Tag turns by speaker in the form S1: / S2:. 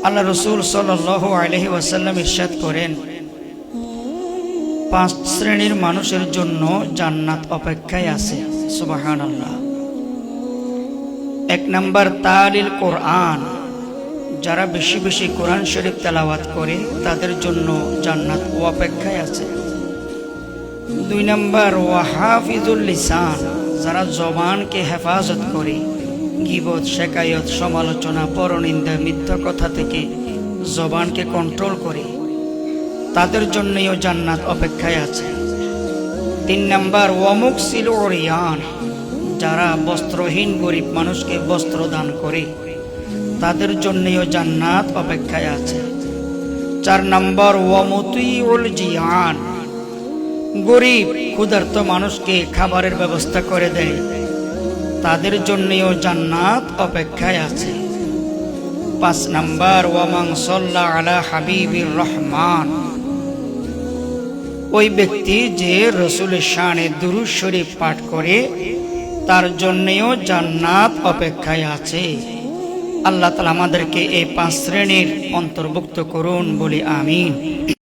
S1: আল্লাহ রাসূল সাল্লাল্লাহু আলাইহি ওয়াসাল্লাম ইরশাদ করেন, 5 শ্রেণীর মানুষের জন্য জান্নাত অপেক্ষায় আছে। সুবহানাল্লাহ। 1 নাম্বার তালিল কোরআন, যারা বেশি বেশি কোরআন শরীফ তেলাওয়াত করে তাদের জন্য জান্নাত অপেক্ষায় আছে। 2 নাম্বার ওয়াহাফিজুল লিসান, যারা জবানকে হেফাজত করে গীবত, শিকায়ত, সমালোচনা, পরনিন্দা, মিথ্যা কথা থেকে জবানকে কন্ট্রোল করে, তাদের জন্যও জান্নাত অপেক্ষায় আছে। 3 নাম্বার ওয়ামুকসিল ওরিয়ান, যারা বস্ত্রহীন গরিব মানুষকে বস্ত্র দান করে, তাদের জন্যও জান্নাত অপেক্ষায় আছে। 4 নাম্বার ওয়ামুতিউল জিয়ান, গরিব ক্ষুধার্ত মানুষকে খাবারের ব্যবস্থা করে দেয়, তাদের জন্যও জান্নাত অপেক্ষায় আছে। 5 নাম্বার ওয়ামান সাল্লা আলা হাবিবির রহমান, ওই ব্যক্তি যে রাসূলের শানে দুরূদ শরীফ পাঠ করে তার জন্যও জান্নাত অপেক্ষায় আছে। আল্লাহ তাআলা আমাদেরকে এই 5 শ্রেণীর অন্তর্ভুক্ত করুন, বলি আমিন।